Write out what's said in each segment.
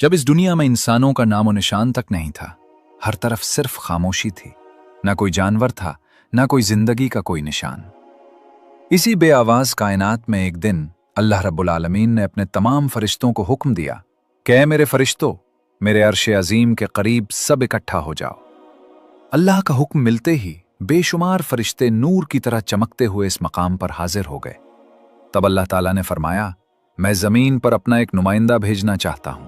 जब इस दुनिया में इंसानों का नामो निशान तक नहीं था, हर तरफ सिर्फ खामोशी थी। ना कोई जानवर था, ना कोई जिंदगी का कोई निशान। इसी बेआवाज कायनात में एक दिन अल्लाह रब्बुल आलमीन ने अपने तमाम फरिश्तों को हुक्म दिया कि ऐ मेरे फरिश्तों, मेरे अर्श अजीम के करीब सब इकट्ठा हो जाओ। अल्लाह का हुक्म मिलते ही बेशुमार फरिश्ते नूर की तरह चमकते हुए इस मकाम पर हाजिर हो गए। तब अल्लाह ताला ने फरमाया, मैं जमीन पर अपना एक नुमाइंदा भेजना चाहता हूं।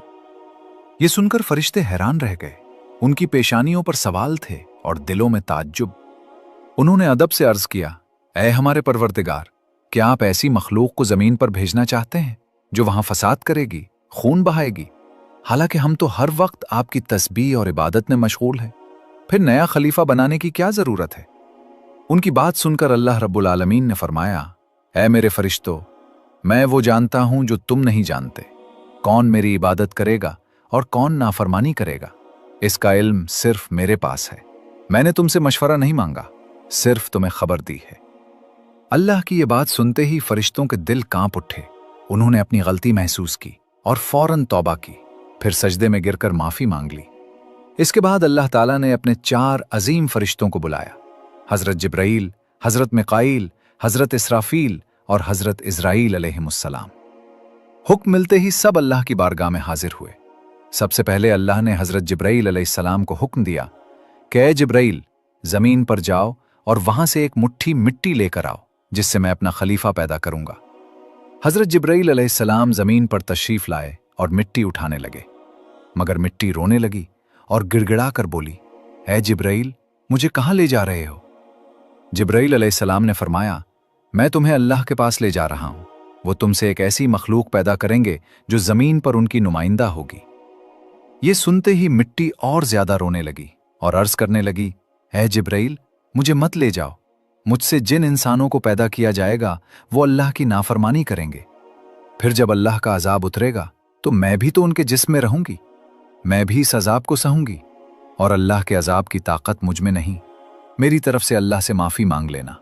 ये सुनकर फरिश्ते हैरान रह गए। उनकी पेशानियों पर सवाल थे और दिलों में ताज्जुब। उन्होंने अदब से अर्ज किया, ऐ हमारे परवरदिगार, क्या आप ऐसी मखलूक को जमीन पर भेजना चाहते हैं जो वहां फसाद करेगी, खून बहाएगी? हालांकि हम तो हर वक्त आपकी तस्बीह और इबादत में मशगूल हैं। फिर नया खलीफा बनाने की क्या जरूरत है? उनकी बात सुनकर अल्लाह रब्बुल आलमीन ने फरमाया, ऐ मेरे फरिश्तों, मैं वो जानता हूं जो तुम नहीं जानते। कौन मेरी इबादत करेगा और कौन नाफरमानी करेगा, इसका इल्म सिर्फ मेरे पास है। मैंने तुमसे मशवरा नहीं मांगा, सिर्फ तुम्हें खबर दी है। अल्लाह की ये बात सुनते ही फरिश्तों के दिल कांप उठे। उन्होंने अपनी गलती महसूस की और फौरन तौबा की, फिर सजदे में गिरकर माफी मांग ली। इसके बाद अल्लाह ताला ने अपने 4 अजीम फरिश्तों को बुलाया, हजरत जिब्राईल, हजरत मिकाईल, हजरत इसराफील और हजरत इजराईल अलैहिमुस्सलाम। हुक्म मिलते ही सब अल्लाह की बारगाह में हाजिर हुए। सबसे पहले अल्लाह ने हजरत जिब्राईल अलैहिस्सलाम को हुक्म दिया कि ऐ जिब्राईल, जमीन पर जाओ और वहां से एक मुट्ठी मिट्टी लेकर आओ, जिससे मैं अपना खलीफा पैदा करूंगा। हजरत जिब्राईल अलैहिस्सलाम जमीन पर तशरीफ लाए और मिट्टी उठाने लगे, मगर मिट्टी रोने लगी और गिड़गिड़ा कर बोली, ऐ जिब्राईल, मुझे कहां ले जा रहे हो? जिब्राईल अलैहिस्सलाम ने फरमाया, मैं तुम्हें अल्लाह के पास ले जा रहा हूं। वो तुमसे एक ऐसी मखलूक पैदा करेंगे जो जमीन पर उनकी नुमाइंदा होगी। ये सुनते ही मिट्टी और ज्यादा रोने लगी और अर्ज करने लगी, ऐ जिब्राईल, मुझे मत ले जाओ। मुझसे जिन इंसानों को पैदा किया जाएगा वो अल्लाह की नाफरमानी करेंगे। फिर जब अल्लाह का अजाब उतरेगा तो मैं भी तो उनके जिस्म में रहूंगी। मैं भी इस अजाब को सहूंगी और अल्लाह के अजाब की ताकत मुझ में नहीं। मेरी तरफ से अल्लाह से माफी मांग लेना।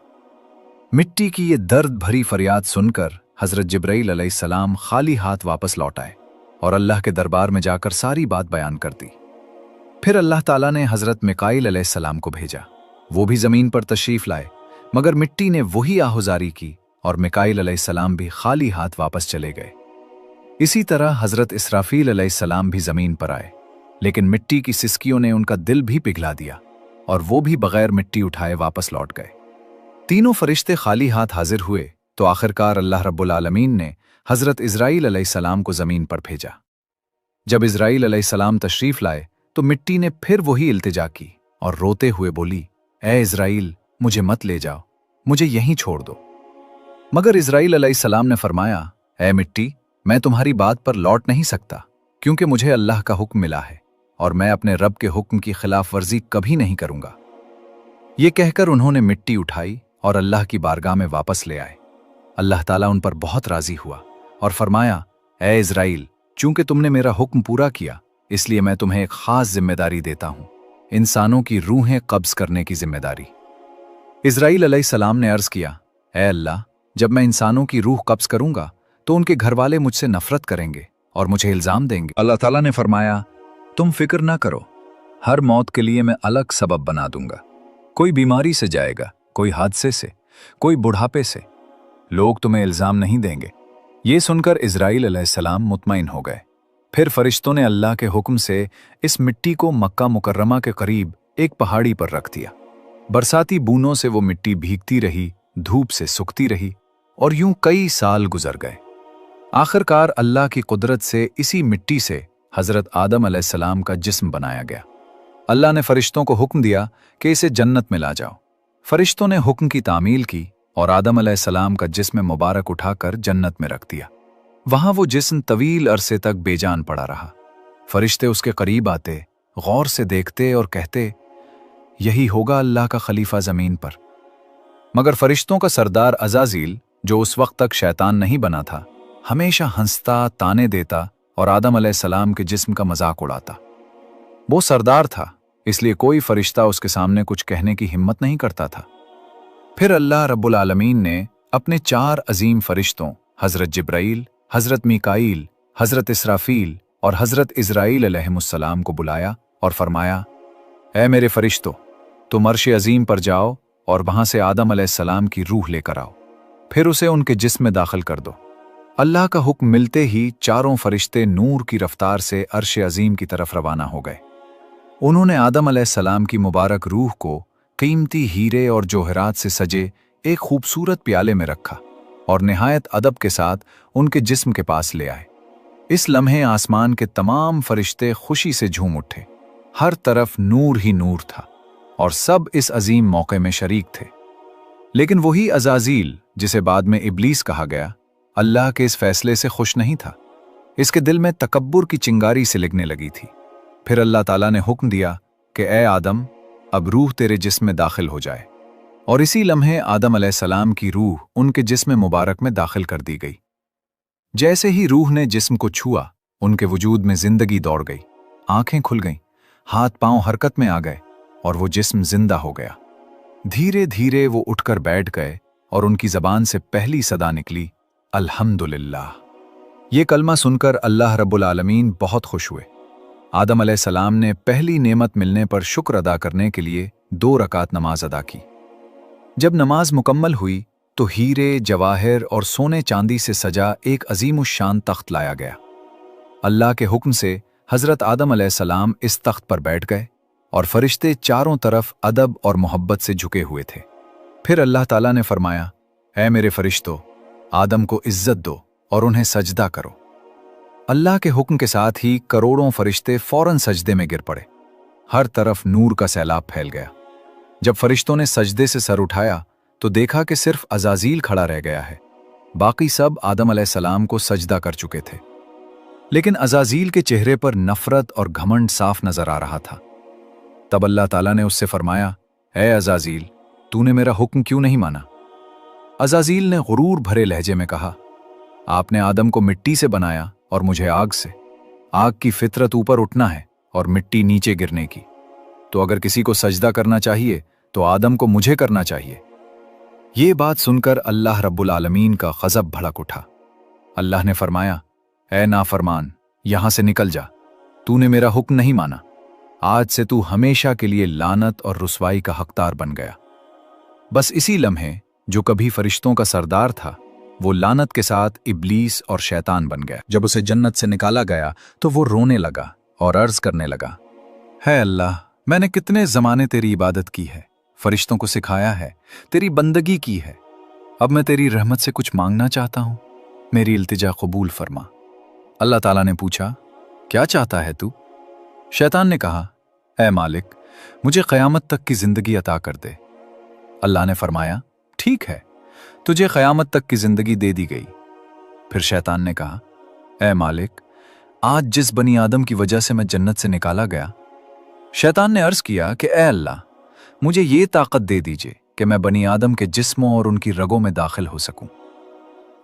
मिट्टी की ये दर्द भरी फरियाद सुनकर हजरत जिब्राईल अलैहिस्सलाम खाली हाथ वापस लौट आए और अल्लाह के दरबार में जाकर सारी बात बयान कर दी। फिर अल्लाह ताला ने हजरत मिकाईल अलैहिस्सलाम को भेजा। वो भी जमीन पर तशरीफ लाए, मगर मिट्टी ने वही आहुजारी की और मिकाईल अलैहिस्सलाम भी खाली हाथ वापस चले गए। इसी तरह हजरत इसराफील अलैहिस्सलाम भी जमीन पर आए, लेकिन मिट्टी की सिसकियों ने उनका दिल भी पिघला दिया और वो भी बगैर मिट्टी उठाए वापस लौट गए। तीनों फरिश्ते खाली हाथ हाजिर हुए तो आखिरकार अल्लाह रब्बुल आलमीन ने हजरत इजराईल अलैहिस्सलाम को जमीन पर भेजा। जब इजराईल अलैहिस्सलाम तशरीफ लाए तो मिट्टी ने फिर वही इल्तिजा की और रोते हुए बोली, ऐ इजराईल, मुझे मत ले जाओ, मुझे यहीं छोड़ दो। मगर इजराईल अलैहिस्सलाम ने फरमाया, ऐ मिट्टी, मैं तुम्हारी बात पर लौट नहीं सकता, क्योंकि मुझे अल्लाह का हुक्म मिला है और मैं अपने रब के हुक्म की खिलाफ वर्जी कभी नहीं करूंगा। ये कहकर उन्होंने मिट्टी उठाई और अल्लाह की बारगाह में वापस ले आए। अल्लाह ताला उन पर बहुत राजी हुआ और फरमाया, ऐ इजराईल, चूंकि तुमने मेरा हुक्म पूरा किया, इसलिए मैं तुम्हें एक खास जिम्मेदारी देता हूं, इंसानों की रूहें कब्ज करने की जिम्मेदारी। इजराईल अलैहिस्सलाम ने अर्ज किया, ऐ अल्लाह, जब मैं इंसानों की रूह कब्ज करूंगा तो उनके घर वाले मुझसे नफरत करेंगे और मुझे इल्जाम देंगे। अल्लाह ताला ने फरमाया, तुम फिक्र ना करो, हर मौत के लिए मैं अलग सबब बना दूंगा। कोई बीमारी से जाएगा, कोई हादसे से, कोई बुढ़ापे से। लोग तुम्हें इल्जाम नहीं देंगे। ये सुनकर इजराईल अलैहिस्सलाम मुतमईन हो गए। फिर फरिश्तों ने अल्लाह के हुक्म से इस मिट्टी को मक्का मुकर्रमा के करीब एक पहाड़ी पर रख दिया। बरसाती बूंदों से वो मिट्टी भीगती रही, धूप से सूखती रही और यूं कई साल गुजर गए। आखिरकार अल्लाह की कुदरत से इसी मिट्टी से हजरत आदम अलैहिस्सलाम का जिस्म बनाया गया। अल्लाह ने फरिश्तों को हुक्म दिया कि इसे जन्नत में ला जाओ। फरिश्तों ने हुक्म की तामील की और आदम अलैहिस्सलाम का जिस्म मुबारक उठाकर जन्नत में रख दिया। वहां वो जिस्म तवील अरसे तक बेजान पड़ा रहा। फरिश्ते उसके करीब आते, गौर से देखते और कहते, यही होगा अल्लाह का खलीफा जमीन पर। मगर फरिश्तों का सरदार अज़ाज़ील, जो उस वक्त तक शैतान नहीं बना था, हमेशा हंसता, ताने देता और आदम अलैहिस्सलाम के जिस्म का मजाक उड़ाता। वो सरदार था, इसलिए कोई फरिश्ता उसके सामने कुछ कहने की हिम्मत नहीं करता था। फिर अल्लाह रब्बुल आलमीन ने अपने 4 अजीम फरिश्तों हजरत जिब्राईल, हजरत मिकाईल, हजरत इसराफील और हज़रत इज़राइल अलैहिमुस्सलाम को बुलाया और फरमाया, ऐ मेरे फरिश्तों, तुम अर्श अज़ीम पर जाओ और वहां से आदम अलैहिस्सलाम की रूह लेकर आओ, फिर उसे उनके जिस्म में दाखिल कर दो। अल्लाह का हुक्म मिलते ही चारों फरिश्ते नूर की रफ्तार से अर्श अज़ीम की तरफ रवाना हो गए। उन्होंने आदम अलैहिस्सलाम की मुबारक रूह को कीमती हीरे और जोहरात से सजे एक खूबसूरत प्याले में रखा और निहायत अदब के साथ उनके जिस्म के पास ले आए। इस लम्हे आसमान के तमाम फरिश्ते खुशी से झूम उठे। हर तरफ नूर ही नूर था और सब इस अजीम मौके में शरीक थे। लेकिन वही अज़ाज़ील, जिसे बाद में इब्लीस कहा गया, अल्लाह के इस फैसले से खुश नहीं था। इसके दिल में तकब्बुर की चिंगारी सिलगने लगी थी। फिर अल्लाह ताला ने हुक्म दिया कि ए आदम, अब रूह तेरे जिस्म में दाखिल हो जाए। और इसी लम्हे आदम अलैहिस्सलाम की रूह उनके जिस्म मुबारक में दाखिल कर दी गई। जैसे ही रूह ने जिस्म को छुआ, उनके वजूद में जिंदगी दौड़ गई, आंखें खुल गईं, हाथ पांव हरकत में आ गए और वो जिस्म जिंदा हो गया। धीरे धीरे वो उठकर बैठ गए और उनकी जबान से पहली सदा निकली, अल्हम्दुलिल्लाह। ये कलमा सुनकर अल्लाह रब्बुल आलमीन बहुत खुश हुए। आदम अलैहिस्सलाम ने पहली नेमत मिलने पर शुक्र अदा करने के लिए 2 रकात नमाज अदा की। जब नमाज मुकम्मल हुई तो हीरे, जवाहिर और सोने चांदी से सजा एक अजीमुश्शान तख्त लाया गया। अल्लाह के हुक्म से हज़रत आदम अलैहिस्सलाम इस तख्त पर बैठ गए और फरिश्ते चारों तरफ अदब और मोहब्बत से झुके हुए थे। फिर अल्लाह ताला ने फरमाया, ऐ मेरे फरिश्तों, आदम को इज्जत दो और उन्हें सजदा करो। अल्लाह के हुक्म के साथ ही करोड़ों फरिश्ते फौरन सजदे में गिर पड़े। हर तरफ नूर का सैलाब फैल गया। जब फरिश्तों ने सजदे से सर उठाया तो देखा कि सिर्फ अज़ाज़ील खड़ा रह गया है। बाकी सब आदम अलैहिस्सलाम को सजदा कर चुके थे। लेकिन अज़ाज़ील के चेहरे पर नफरत और घमंड साफ नजर आ रहा था। तब अल्लाह ताला ने उससे फरमाया, ऐ अज़ाज़ील, तूने मेरा हुक्म क्यों नहीं माना? अज़ाज़ील ने गुरूर भरे लहजे में कहा, आपने आदम को मिट्टी से बनाया और मुझे आग से। आग की फितरत ऊपर उठना है और मिट्टी नीचे गिरने की। तो अगर किसी को सजदा करना चाहिए तो आदम को मुझे करना चाहिए। ये बात सुनकर अल्लाह रब्बुल आलमीन का गज़ब भड़क उठा। अल्लाह ने फरमाया, ऐ नाफरमान, यहां से निकल जा, तूने मेरा हुक्म नहीं माना। आज से तू हमेशा के लिए लानत और रुसवाई का हकदार बन गया। बस इसी लम्हे जो कभी फरिश्तों का सरदार था, वो लानत के साथ इब्लीस और शैतान बन गया। जब उसे जन्नत से निकाला गया तो वो रोने लगा और अर्ज करने लगा, है अल्लाह, मैंने कितने ज़माने तेरी इबादत की है, फरिश्तों को सिखाया है, तेरी बंदगी की है। अब मैं तेरी रहमत से कुछ मांगना चाहता हूं, मेरी इल्तिजा कबूल फरमा। अल्लाह ताला ने पूछा, क्या चाहता है तू? शैतान ने कहा, ऐ मालिक, मुझे क़यामत तक की जिंदगी अता कर दे। अल्लाह ने फरमाया, ठीक है, तुझे क़यामत तक की जिंदगी दे दी गई। फिर शैतान ने कहा, ऐ मालिक, आज जिस बनी आदम की वजह से मैं जन्नत से निकाला गया। शैतान ने अर्ज किया कि ऐ अल्लाह, मुझे ये ताकत दे दीजिए कि मैं बनी आदम के जिस्मों और उनकी रगों में दाखिल हो सकूं।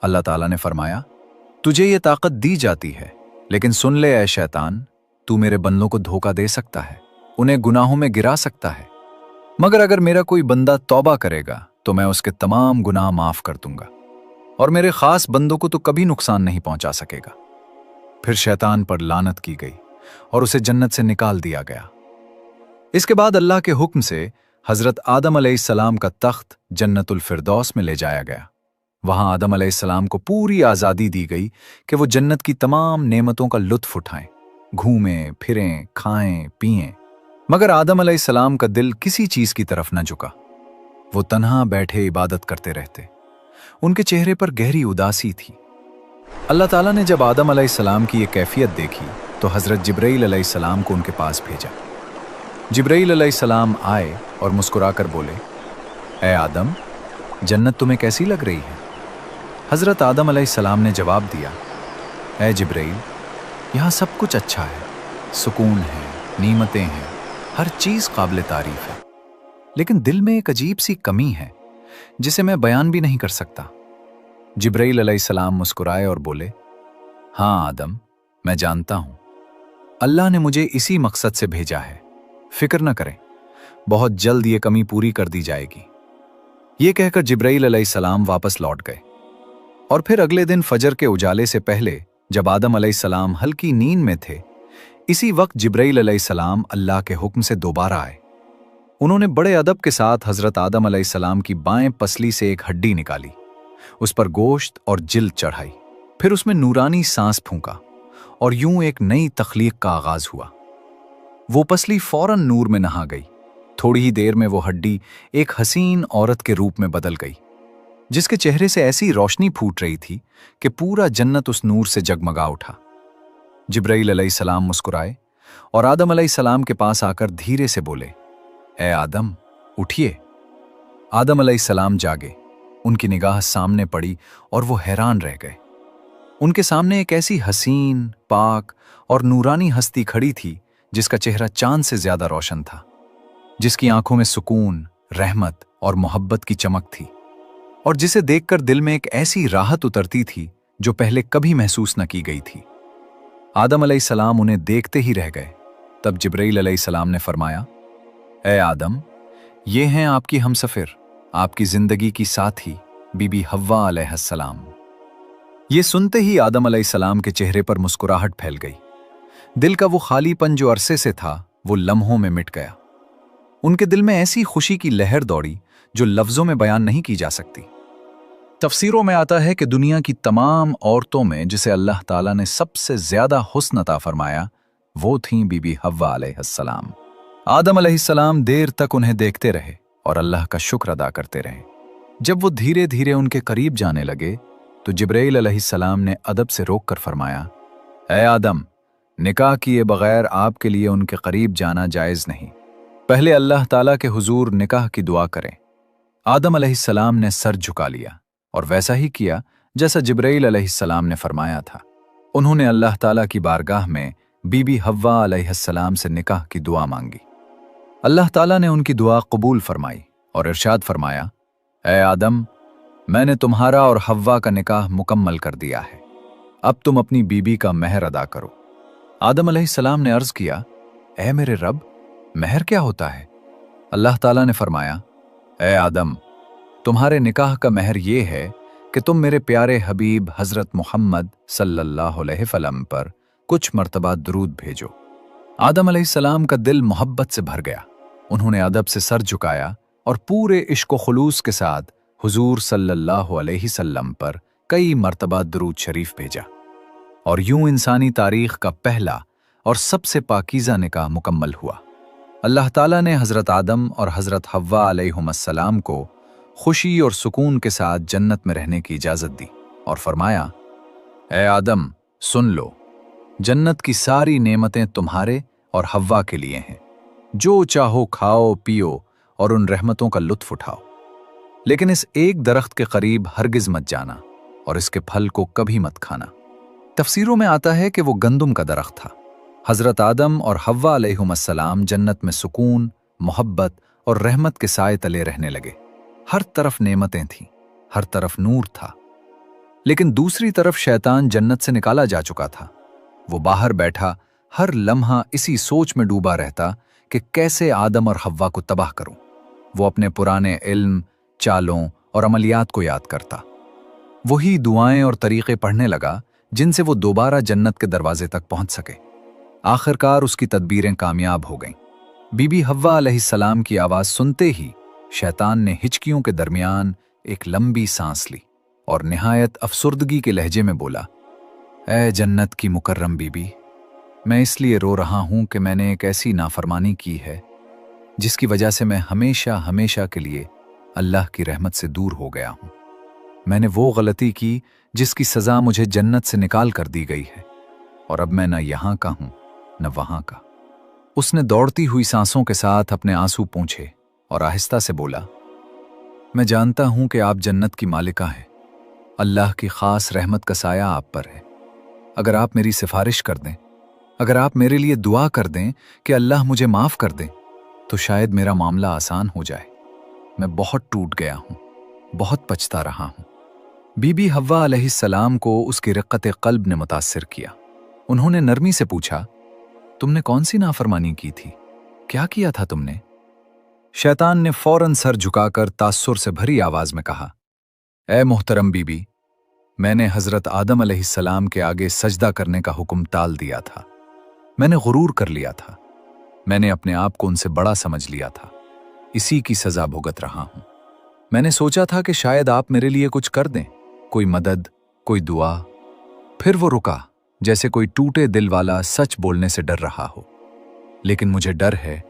अल्लाह ताला ने फरमाया, तुझे ये ताकत दी जाती है, लेकिन सुन ले ऐ शैतान, तू मेरे बंदों को धोखा दे सकता है, उन्हें गुनाहों में गिरा सकता है, मगर अगर मेरा कोई बंदा तौबा करेगा तो मैं उसके तमाम गुनाह माफ कर दूंगा और मेरे खास बंदों को तो कभी नुकसान नहीं पहुंचा सकेगा। फिर शैतान पर लानत की गई और उसे जन्नत से निकाल दिया गया। इसके बाद अल्लाह के हुक्म से हजरत आदम अलैहिस्सलाम का तख्त जन्नतुल फिरदौस में ले जाया गया। वहां आदम अलैहिस्सलाम को पूरी आज़ादी दी गई कि वो जन्नत की तमाम नेमतों का लुत्फ उठाएं, घूमें फिरें, खाएं पिएं। मगर आदम अलैहिस्सलाम का दिल किसी चीज की तरफ न झुका। वो तन्हा बैठे इबादत करते रहते। उनके चेहरे पर गहरी उदासी थी। अल्लाह ताला ने जब आदम अलैहिस्सलाम की ये कैफियत देखी तो हजरत जिब्राइल अलैहिस्सलाम को उनके पास भेजा। जिब्राइल अलैहिस्सलाम आए और मुस्कुराकर बोले, ऐ आदम, जन्नत तुम्हें कैसी लग रही है? हजरत आदम अलैहिस्सलाम ने जवाब दिया, ऐ जिब्राइल, यहाँ सब कुछ अच्छा है, सुकून है, नीमतें हैं, हर चीज काबिल तारीफ है, लेकिन दिल में एक अजीब सी कमी है जिसे मैं बयान भी नहीं कर सकता। जिब्राइल अलैहिस्सलाम मुस्कुराए और बोले, हाँ आदम, मैं जानता हूं, अल्लाह ने मुझे इसी मकसद से भेजा है, फिक्र न करें, बहुत जल्द ये कमी पूरी कर दी जाएगी। ये कहकर जिब्राइल अलैहिस्सलाम वापस लौट गए और फिर अगले दिन फजर के उजाले से पहले जब आदम अलैहिस्सलाम हल्की नींद में थे, इसी वक्त जिब्राइल अलैहिस्सलाम अल्लाह के हुक्म से दोबारा आए। उन्होंने बड़े अदब के साथ हजरत आदम अलैहिस्सलाम की बाएं पसली से एक हड्डी निकाली, उस पर गोश्त और जिल्द चढ़ाई, फिर उसमें नूरानी सांस फूंका और यूं एक नई तख्लीक का आगाज हुआ। वो पसली फौरन नूर में नहा गई। थोड़ी ही देर में वो हड्डी एक हसीन औरत के रूप में बदल गई, जिसके चेहरे से ऐसी रोशनी फूट रही थी कि पूरा जन्नत उस नूर से जगमगा उठा। जिब्राइल अलैहिस्सलाम मुस्कुराए और आदम अलैहिस्सलाम के पास आकर धीरे से बोले, ए आदम, उठिए। आदम अलैहिस्सलाम जागे, उनकी निगाह सामने पड़ी और वो हैरान रह गए। उनके सामने एक ऐसी हसीन, पाक और नूरानी हस्ती खड़ी थी जिसका चेहरा चांद से ज्यादा रोशन था, जिसकी आंखों में सुकून, रहमत और मोहब्बत की चमक थी, और जिसे देखकर दिल में एक ऐसी राहत उतरती थी जो पहले कभी महसूस न की गई थी। आदम अलैहिस्सलाम उन्हें देखते ही रह गए। तब जिब्राइल अलैहिस्सलाम ने फरमाया, ए आदम, ये हैं आपकी हमसफर, आपकी जिंदगी की साथी बीबी हव्वा अलैहिस्सलाम। ये सुनते ही आदम अलैहिस्सलाम के चेहरे पर मुस्कुराहट फैल गई। दिल का वो खालीपन जो अरसे से था, वो लम्हों में मिट गया। उनके दिल में ऐसी खुशी की लहर दौड़ी जो लफ्जों में बयान नहीं की जा सकती। तफसीरों में आता है कि दुनिया की तमाम औरतों में जिसे अल्लाह ताला ने सबसे ज्यादा हुस्न अता फरमाया, वो थीं बीबी हव्वा अलैहिस्सलाम। आदम अलैहिस्सलाम देर तक उन्हें देखते रहे और अल्लाह का शुक्र अदा करते रहे। जब वो धीरे धीरे उनके करीब जाने लगे तो जिब्राइल अलैहिस्सलाम ने अदब से रोक कर फरमाया, ए आदम, निकाह किए बगैर आपके लिए उनके करीब जाना जायज नहीं। पहले अल्लाह ताला के हुजूर निकाह की दुआ करें। आदम अलैहिस्सलाम ने सर झुका लिया और वैसा ही किया जैसा जिब्राइल अलैहिस्सलाम ने फरमाया था। उन्होंने अल्लाह ताला की बारगाह में बीबी हव्वा अलैहिस्सलाम से निकाह की दुआ मांगी। अल्लाह ताला ने उनकी दुआ कबूल फरमाई और इरशाद फरमाया, ए आदम, मैंने तुम्हारा और हव्वा का निकाह मुकम्मल कर दिया है। अब तुम अपनी बीबी का महर अदा करो। आदम अलैहिस्सलाम ने अर्ज किया, ए मेरे रब, महर क्या होता है? अल्लाह ताला ने फरमाया, ए आदम, तुम्हारे निकाह का महर ये है कि तुम मेरे प्यारे हबीब हजरत मोहम्मद सल्लल्लाहु अलैहि वसल्लम पर कुछ मर्तबा दुरूद भेजो। आदम अलैहिस्सलाम का दिल मोहब्बत से भर गया। उन्होंने अदब से सर झुकाया और पूरे इश्क व खुलूस के साथ हुजूर सल्लल्लाहु अलैहि वसल्लम पर कई मर्तबा दुरूद शरीफ भेजा, और यूं इंसानी तारीख का पहला और सबसे पाकीज़ा निकाह मुकम्मल हुआ। अल्लाह ताला ने हज़रत आदम और हज़रत हव्वा अलैहिमुस्सलाम को खुशी और सुकून के साथ जन्नत में रहने की इजाज़त दी और फरमाया, ए आदम, सुन लो, जन्नत की सारी नेमतें तुम्हारे और हव्वा के लिए हैं। जो चाहो खाओ पियो और उन रहमतों का लुत्फ उठाओ, लेकिन इस एक दरख्त के करीब हरगिज मत जाना और इसके फल को कभी मत खाना। तफसीरों में आता है कि वो गंदुम का दरख्त था। हज़रत आदम और हव्वा अलैहिमुस्सलाम जन्नत में सुकून, मोहब्बत और रहमत के साए तले रहने लगे। हर तरफ नेमतें थीं, हर तरफ नूर था। लेकिन दूसरी तरफ शैतान जन्नत से निकाला जा चुका था। वो बाहर बैठा हर लम्हा इसी सोच में डूबा रहता कि कैसे आदम और हव्वा को तबाह करूं। वो अपने पुराने इल्म, चालों और अमलियात को याद करता। वही दुआएं और तरीक़े पढ़ने लगा जिनसे वो दोबारा जन्नत के दरवाजे तक पहुंच सके। आखिरकार उसकी तदबीरें कामयाब हो गईं। बीबी हव्वा अलैहिस्सलाम की आवाज़ सुनते ही शैतान ने हिचकियों के दरमियान एक लंबी सांस ली और निहायत अफसुर्दगी के लहजे में बोला, ए जन्नत की मुकर्रम बीबी, मैं इसलिए रो रहा हूं कि मैंने एक ऐसी नाफरमानी की है जिसकी वजह से मैं हमेशा हमेशा के लिए अल्लाह की रहमत से दूर हो गया हूं। मैंने वो गलती की जिसकी सज़ा मुझे जन्नत से निकाल कर दी गई है, और अब मैं न यहाँ का हूं न वहां का। उसने दौड़ती हुई सांसों के साथ अपने आंसू पोंछे और आहिस्ता से बोला, मैं जानता हूं कि आप जन्नत की मालिका हैं। अल्लाह की खास रहमत का साया आप पर है। अगर आप मेरी सिफारिश कर दें, अगर आप मेरे लिए दुआ कर दें कि अल्लाह मुझे माफ़ कर दें, तो शायद मेरा मामला आसान हो जाए। मैं बहुत टूट गया हूं, बहुत पछता रहा हूं। बीबी हव्वा अलैहिस्सलाम को उसकी रिक़्क़त क़ल्ब ने मुतासिर किया। उन्होंने नरमी से पूछा, तुमने कौन सी नाफरमानी की थी? क्या किया था तुमने? शैतान ने फौरन सर झुकाकर तास्सुर से भरी आवाज में कहा, ए मोहतरम बीबी, मैंने हजरत आदम अलैहिस्सलाम के आगे सजदा करने का हुक्म टाल दिया था। मैंने गुरूर कर लिया था। मैंने अपने आप को उनसे बड़ा समझ लिया था। इसी की सजा भुगत रहा हूं। मैंने सोचा था कि शायद आप मेरे लिए कुछ कर दें, कोई मदद, कोई दुआ। फिर वो रुका, जैसे कोई टूटे दिल वाला सच बोलने से डर रहा हो। लेकिन मुझे डर है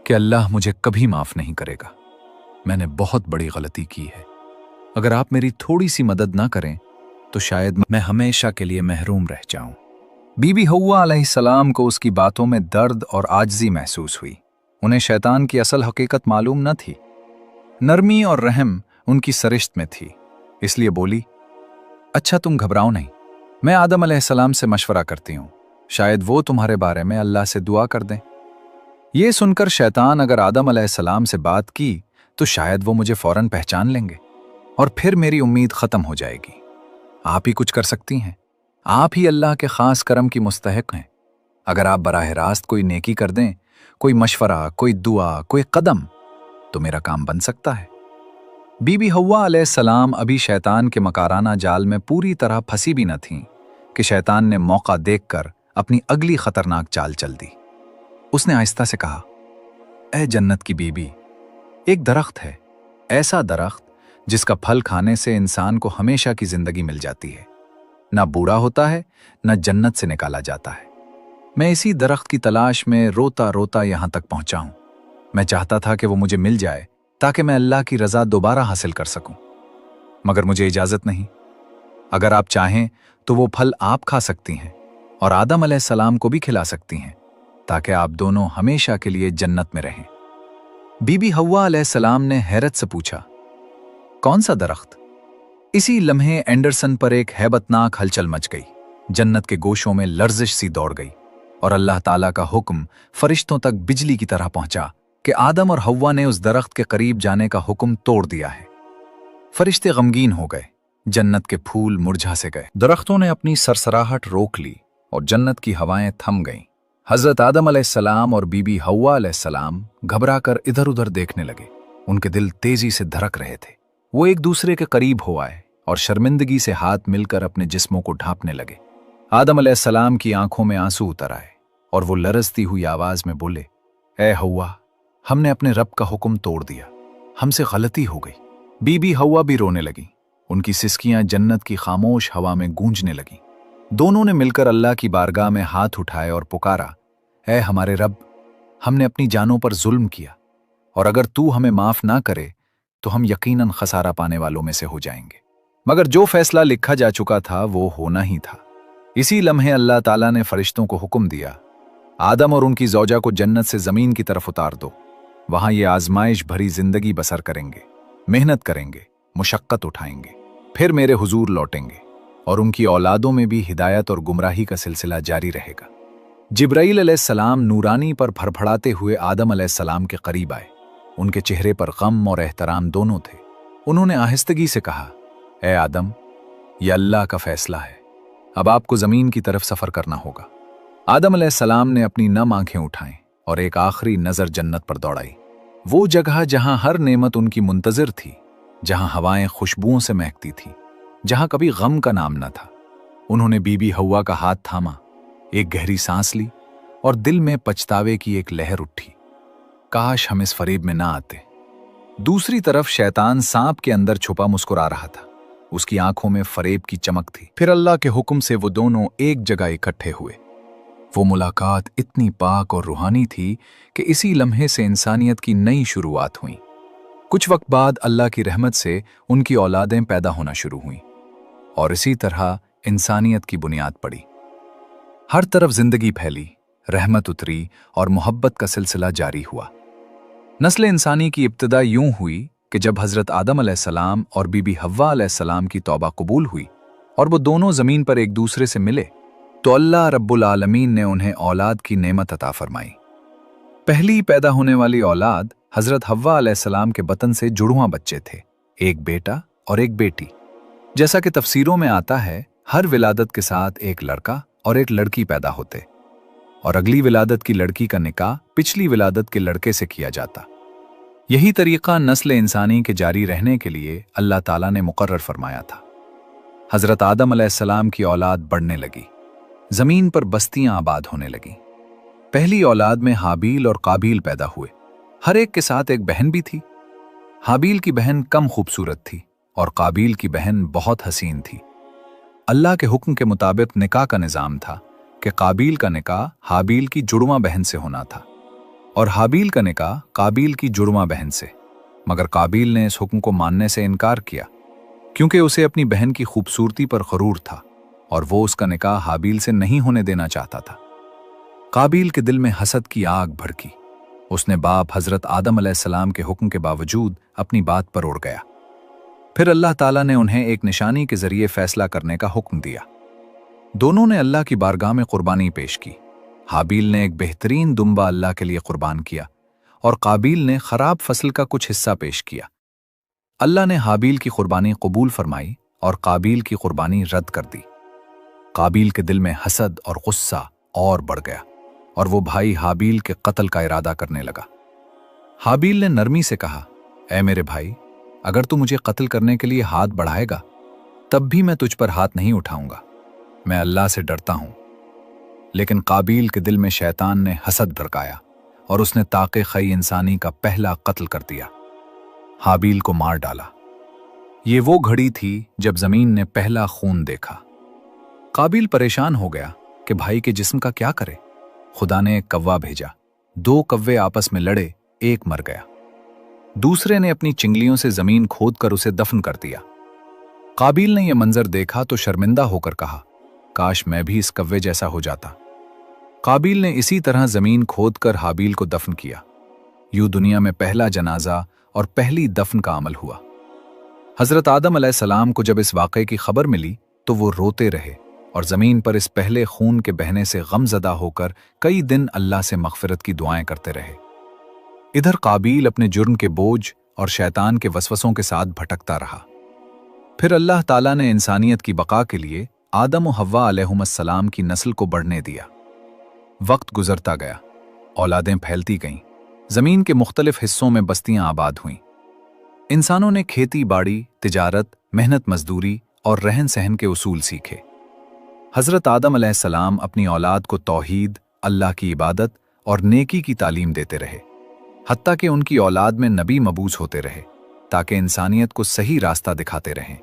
कि अल्लाह मुझे कभी माफ नहीं करेगा। मैंने बहुत बड़ी गलती की है। अगर आप मेरी थोड़ी सी मदद ना करें तो शायद मैं हमेशा के लिए महरूम रह जाऊं। बीबी हव्वा अलैहिस्सलाम को उसकी बातों में दर्द और आजिज़ी महसूस हुई। उन्हें शैतान की असल हकीकत मालूम न थी। नरमी और रहम उनकी सरिश्त में थी, इसलिए बोली, अच्छा तुम घबराओ नहीं, मैं आदम अलैहिस्सलाम से मशवरा करती हूँ, शायद वो तुम्हारे बारे में अल्लाह से दुआ कर दें। ये सुनकर शैतान अगर आदम अलैहिस्सलाम से बात की तो शायद वो मुझे फौरन पहचान लेंगे और फिर मेरी उम्मीद खत्म हो जाएगी। आप ही कुछ कर सकती हैं, आप ही अल्लाह के खास करम की मुस्तहिक हैं। अगर आप बराह रास्त कोई नेकी कर दें, कोई मशवरा, कोई दुआ, कोई कदम, तो मेरा काम बन सकता है। बीबी हव्वा अलैहिस्सलाम अभी शैतान के मकाराना जाल में पूरी तरह फंसी भी न थीं कि शैतान ने मौका देखकर अपनी अगली खतरनाक चाल चल दी। उसने आहिस्ता से कहा, ए जन्नत की बीबी, एक दरख्त है, ऐसा दरख्त जिसका फल खाने से इंसान को हमेशा की जिंदगी मिल जाती है, ना बूढ़ा होता है, ना जन्नत से निकाला जाता है। मैं इसी दरख्त की तलाश में रोता रोता यहां तक पहुंचा हूं। मैं चाहता था कि वो मुझे मिल जाए ताकि मैं अल्लाह की रजा दोबारा हासिल कर सकूं, मगर मुझे इजाजत नहीं। अगर आप चाहें तो वो फल आप खा सकती हैं और आदम अलैहिस्सलाम को भी खिला सकती हैं, ताकि आप दोनों हमेशा के लिए जन्नत में रहें। बीबी हव्वा अलैहिस्सलाम ने हैरत से पूछा, कौन सा दरख्त? इसी लम्हे एंडरसन पर एक हैबतनाक हलचल मच गई। जन्नत के गोशों में लर्जिश सी दौड़ गई और अल्लाह ताला का हुक्म फरिश्तों तक बिजली की तरह पहुंचा कि आदम और हव्वा ने उस दरख्त के करीब जाने का हुक्म तोड़ दिया है। फरिश्ते गमगीन हो गए, जन्नत के फूल मुरझा से गए, दरख्तों ने अपनी सरसराहट रोक ली और जन्नत की हवाएं थम गईं। हजरत आदम अलैहिस्सलाम और बीबी हव्वा अलैहिस्सलाम घबराकर इधर उधर देखने लगे। उनके दिल तेजी से धड़क रहे थे। वो एक दूसरे के करीब हो आए और शर्मिंदगी से हाथ मिलकर अपने जिस्मों को ढांपने लगे। आदम अलैहिस्सलाम की आंखों में आंसू उतर आए और वो लरजती हुई आवाज में बोले, ए हव्वा, हमने अपने रब का हुक्म तोड़ दिया, हमसे गलती हो गई। बीबी हव्वा भी रोने लगी। उनकी सिसकियां जन्नत की खामोश हवा में गूंजने लगीं। दोनों ने मिलकर अल्लाह की बारगाह में हाथ उठाए और पुकारा, ऐ हमारे रब, हमने अपनी जानों पर जुल्म किया और अगर तू हमें माफ ना करे तो हम यकीनन खसारा पाने वालों में से हो जाएंगे। मगर जो फैसला लिखा जा चुका था वो होना ही था। इसी लम्हे अल्लाह ताला ने फरिश्तों को हुक्म दिया, आदम और उनकी ज़ौजा को जन्नत से ज़मीन की तरफ उतार दो। वहां ये आजमाइश भरी जिंदगी बसर करेंगे, मेहनत करेंगे, मुशक्कत उठाएंगे, फिर मेरे हुजूर लौटेंगे और उनकी औलादों में भी हिदायत और गुमराही का सिलसिला जारी रहेगा। जिब्राईल अलैहिस्सलाम नूरानी पर फड़फड़ाते हुए आदम अलैहिस्सलाम के करीब आए। उनके चेहरे पर गम और एहतराम दोनों थे। उन्होंने आहिस्तगी से कहा, ए आदम, यह अल्लाह का फैसला है, अब आपको जमीन की तरफ सफर करना होगा। आदम अलैहिस्सलाम ने अपनी नम आंखें उठाईं और एक आखिरी नजर जन्नत पर दौड़ाई। वो जगह जहां हर नेमत उनकी मुंतजिर थी, जहां हवाएं खुशबुओं से महकती थी, जहां कभी गम का नाम न था। उन्होंने बीबी हव्वा का हाथ थामा, एक गहरी सांस ली और दिल में पछतावे की एक लहर उठी। काश हम इस फरेब में ना आते। दूसरी तरफ शैतान सांप के अंदर छुपा मुस्कुरा रहा था। उसकी आंखों में फरेब की चमक थी। फिर अल्लाह के हुक्म से वो दोनों एक जगह इकट्ठे हुए। वो मुलाकात इतनी पाक और रूहानी थी कि इसी लम्हे से इंसानियत की नई शुरुआत हुई। कुछ वक्त बाद अल्लाह की रहमत से उनकी औलादें पैदा होना शुरू हुईं और इसी तरह इंसानियत की बुनियाद पड़ी। हर तरफ जिंदगी फैली, रहमत उतरी और मोहब्बत का सिलसिला जारी हुआ। नस्ल इंसानी की इब्तिदा यूं हुई कि जब हजरत आदम अलैहिस्सलाम और बीबी हव्वा अलैहिस्सलाम की तौबा कबूल हुई और वो दोनों जमीन पर एक दूसरे से मिले, तो अल्लाह रब्बुल आलमीन ने उन्हें औलाद की नेमत अता फरमाई। पहली पैदा होने वाली औलाद हजरत हव्वा अलैहिस्सलाम के बतन से जुड़वां बच्चे थे, एक बेटा और एक बेटी। जैसा कि तफसीरों में आता है, हर विलादत के साथ एक लड़का और एक लड़की पैदा होते और अगली विलादत की लड़की का निकाह पिछली विलादत के लड़के से किया जाता। यही तरीका नस्ल इंसानी के जारी रहने के लिए अल्लाह ताला ने मुकर्रर फरमाया था। हजरत आदम अलैहिस्सलाम की औलाद बढ़ने लगी। जमीन पर बस्तियां आबाद होने लगी। पहली औलाद में हाबील और काबील पैदा हुए। हर एक के साथ एक बहन भी थी। हाबील की बहन कम खूबसूरत थी और काबील की बहन बहुत हसीन थी। अल्लाह के हुक्म के मुताबिक निकाह का निज़ाम था कि काबील का निकाह हाबील की जुड़वा बहन से होना था और हाबील का निकाह काबील की जुड़वा बहन से। मगर काबील ने इस हुक्म को मानने से इनकार किया क्योंकि उसे अपनी बहन की खूबसूरती पर गरूर था और वो उसका निकाह हाबील से नहीं होने देना चाहता था। काबील के दिल में हसद की आग भड़की। उसने बाप हजरत आदम अलैहिस्सलाम के हुक्म के बावजूद अपनी बात पर उड़ गया। फिर अल्लाह ताला ने उन्हें एक निशानी के जरिए फैसला करने का हुक्म दिया। दोनों ने अल्लाह की बारगाह में कुर्बानी पेश की। हाबील ने एक बेहतरीन दुम्बा अल्लाह के लिए कुर्बान किया और काबील ने खराब फसल का कुछ हिस्सा पेश किया। अल्लाह ने हाबील की कुर्बानी कबूल फरमाई और काबील की कुर्बानी रद्द कर दी। काबील के दिल में हसद और गुस्सा और बढ़ गया और वो भाई हाबील के कत्ल का इरादा करने लगा। हाबील ने नरमी से कहा, ऐ मेरे भाई, अगर तू मुझे कत्ल करने के लिए हाथ बढ़ाएगा तब भी मैं तुझ पर हाथ नहीं उठाऊंगा। मैं अल्लाह से डरता हूं। लेकिन काबील के दिल में शैतान ने हसद भड़काया और उसने ताक़े खई इंसानी का पहला कत्ल कर दिया। हाबील को मार डाला। ये वो घड़ी थी जब जमीन ने पहला खून देखा। काबील परेशान हो गया कि भाई के जिस्म का क्या करे। खुदा ने एक कव्वा भेजा। 2 कव्वे आपस में लड़े, एक मर गया। दूसरे ने अपनी चिंगलियों से जमीन खोदकर उसे दफन कर दिया। काबील ने यह मंजर देखा तो शर्मिंदा होकर कहा, काश मैं भी इस कव्वे जैसा हो जाता। काबील ने इसी तरह जमीन खोदकर हाबील को दफन किया। यूं दुनिया में पहला जनाजा और पहली दफन का अमल हुआ। हजरत आदम अलैहिस्सलाम को जब इस वाक़े की खबर मिली तो वो रोते रहे और जमीन पर इस पहले खून के बहने से गमजदा होकर कई दिन अल्लाह से मग़फ़िरत की दुआएं करते रहे। इधर काबील अपने जुर्म के बोझ और शैतान के वसवसों के साथ भटकता रहा। फिर अल्लाह ताला ने इंसानियत की बका के लिए आदम और हव्वा अलैहिमुस्सलाम की नस्ल को बढ़ने दिया। वक्त गुजरता गया, औलादें फैलती गईं, जमीन के मुख्तलिफ हिस्सों में बस्तियां आबाद हुईं। इंसानों ने खेती बाड़ी, तिजारत, मेहनत मजदूरी और रहन सहन के उसूल सीखे। हजरत आदम अलैहिस्सलाम अपनी औलाद को तौहीद, अल्लाह की इबादत और नेकी की तालीम देते रहे, हत्ता कि उनकी औलाद में नबी मबूस होते रहे ताकि इंसानियत को सही रास्ता दिखाते रहें।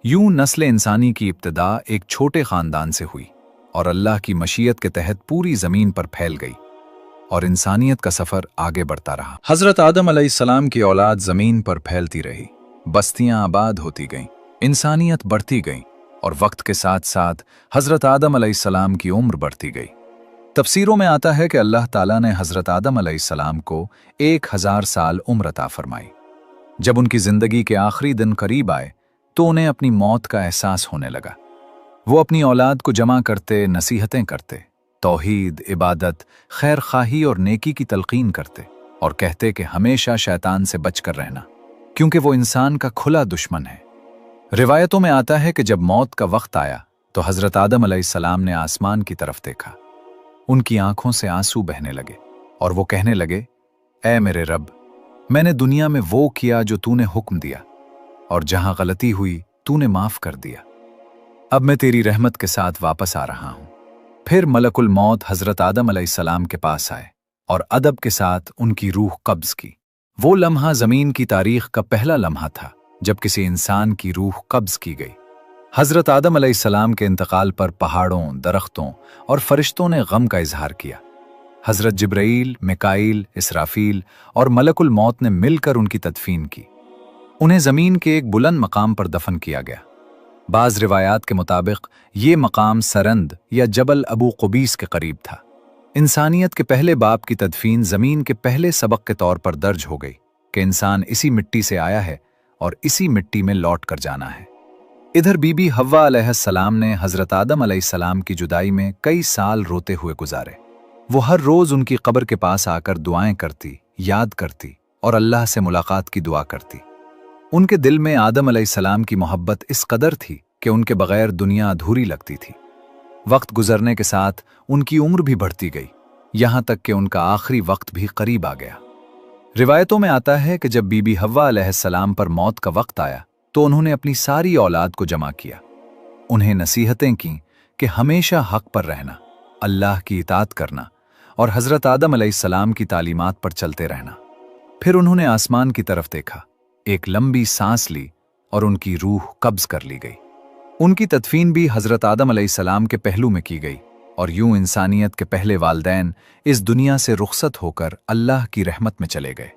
यूं नस्ल इंसानी की इब्तिदा एक छोटे खानदान से हुई और अल्लाह की मशीयत के तहत पूरी जमीन पर फैल गई और इंसानियत का सफर आगे बढ़ता रहा। हजरत आदम अलैहिस्सलाम की औलाद जमीन पर फैलती रही, बस्तियां आबाद होती गईं, इंसानियत बढ़ती गई और वक्त के साथ साथ हजरत आदम अलैहिस्सलाम की उम्र बढ़ती गई। तफसीरों में आता है कि अल्लाह ताला ने हजरत आदम अलैहिस्सलाम को 1000 साल उम्र अता फरमाई। जब उनकी जिंदगी के आखिरी दिन करीब आए तो उन्हें अपनी मौत का एहसास होने लगा। वो अपनी औलाद को जमा करते, नसीहतें करते, तौहीद, इबादत, खैर खाही और नेकी की तलकीन करते और कहते कि हमेशा शैतान से बचकर रहना क्योंकि वो इंसान का खुला दुश्मन है। रिवायतों में आता है कि जब मौत का वक्त आया तो हजरत आदम अलैहिस्सलाम ने आसमान की तरफ देखा। उनकी आंखों से आंसू बहने लगे और वो कहने लगे, ऐ मेरे रब, मैंने दुनिया में वो किया जो तूने हुक्म दिया और जहां गलती हुई तूने माफ कर दिया। अब मैं तेरी रहमत के साथ वापस आ रहा हूं। फिर मलकुल मौत हजरत आदम अलैहिस्सलाम के पास आए और अदब के साथ उनकी रूह कब्ज की। वो लम्हा जमीन की तारीख का पहला लम्हा था जब किसी इंसान की रूह कब्ज की गई। हजरत आदम अलैहिस्सलाम के इंतकाल पर पहाड़ों, दरख्तों और फरिश्तों ने गम का इजहार किया। हजरत जिब्राईल, मिकाईल, इसराफील और मलकुल मौत ने मिलकर उनकी तदफीन की। उन्हें जमीन के एक बुलंद मकाम पर दफन किया गया। बाज़ रिवायात के मुताबिक ये मकाम सरंद या जबल अबू कुबीस के करीब था। इंसानियत के पहले बाप की तदफीन जमीन के पहले सबक के तौर पर दर्ज हो गई कि इंसान इसी मिट्टी से आया है और इसी मिट्टी में लौट कर जाना है। इधर बीबी हव्वा अलैहिस्सलाम ने हजरत आदम अलैहिस्सलाम की जुदाई में कई साल रोते हुए गुजारे। वो हर रोज उनकी कब्र के पास आकर दुआएं करती, याद करती और अल्लाह से मुलाकात की दुआ करती। उनके दिल में आदम अलैहिस्सलाम की मोहब्बत इस कदर थी कि उनके बगैर दुनिया अधूरी लगती थी। वक्त गुजरने के साथ उनकी उम्र भी बढ़ती गई, यहां तक कि उनका आखिरी वक्त भी करीब आ गया। रिवायतों में आता है कि जब बीबी हव्वा अलैहिस्सलाम पर मौत का वक्त आया तो उन्होंने अपनी सारी औलाद को जमा किया उन्हें नसीहतें की कि हमेशा हक पर रहना, अल्लाह की इताअत करना और हज़रत आदम अलैहिस्सलाम की तालीमात पर चलते रहना। फिर उन्होंने आसमान की तरफ देखा, एक लंबी सांस ली और उनकी रूह कब्ज कर ली गई। उनकी तदफीन भी हज़रत आदम अलैहिस्सलाम के पहलू में की गई और यूं इंसानियत के पहले वालदैन इस दुनिया से रुखसत होकर अल्लाह की रहमत में चले गए।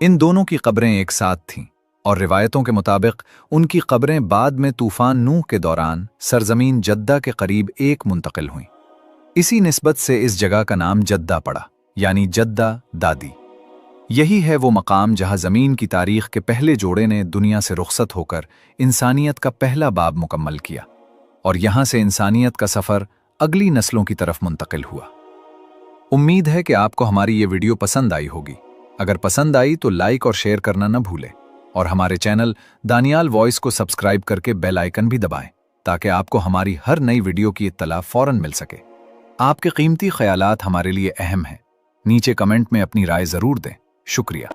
इन दोनों की कब्रें एक साथ थीं और रिवायतों के मुताबिक उनकी कब्रें बाद में तूफान नूह के दौरान सरजमीन जद्दा के करीब एक मुंतकिल हुईं। इसी निस्बत से इस जगह का नाम जद्दा पड़ा, यानी जद्दा दादी। यही है वो मकाम जहां ज़मीन की तारीख के पहले जोड़े ने दुनिया से रुखसत होकर इंसानियत का पहला बाब मुकम्मल किया और यहां से इंसानियत का सफ़र अगली नस्लों की तरफ मुंतकिल हुआ। उम्मीद है कि आपको हमारी ये वीडियो पसंद आई होगी। अगर पसंद आई तो लाइक और शेयर करना न भूलें और हमारे चैनल दानियाल वॉइस को सब्सक्राइब करके बेल आइकन भी दबाएं ताकि आपको हमारी हर नई वीडियो की इत्तला फौरन मिल सके। आपके कीमती ख्यालात हमारे लिए अहम हैं। नीचे कमेंट में अपनी राय ज़रूर दें। शुक्रिया।